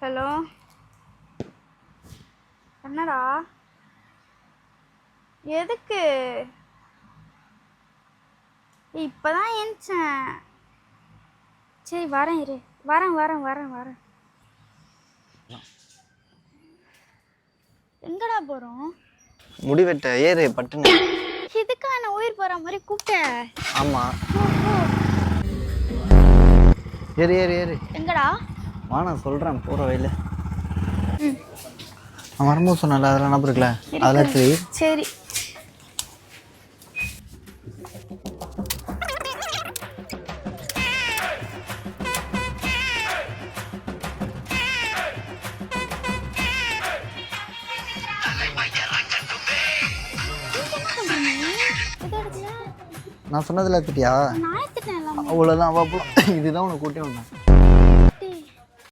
Hello, என்னடா? எதுக்கு? இப்பதான் ஏஞ்சேன். சரி வரேன், இரு. வரேன் வரேன் வரேன் வரேன். எங்கடா போறோம்? முடிவெட்ட ஏறு பட்டுன்னு. இதுக்கா நான் உயிர் போற மாதிரி கூப்பிட்டேன்? ஆமா, ஏறு ஏறு ஏறு. எங்கடா? வா, நான் சொல்றேன் போற வழியில. நான் வரும்போது சொன்னல, அதெல்லாம் ஞாபகம் இருக்குல்ல? அதெல்லாம் சரி. சரி. நான் சொன்னதில்ல திட்டியா? நான் எடுத்துட்டேன் எல்லாமே. அவ்வளோதான், வா போலாம். இதுதான் உனக்கு கூட்டி வந்தேன்.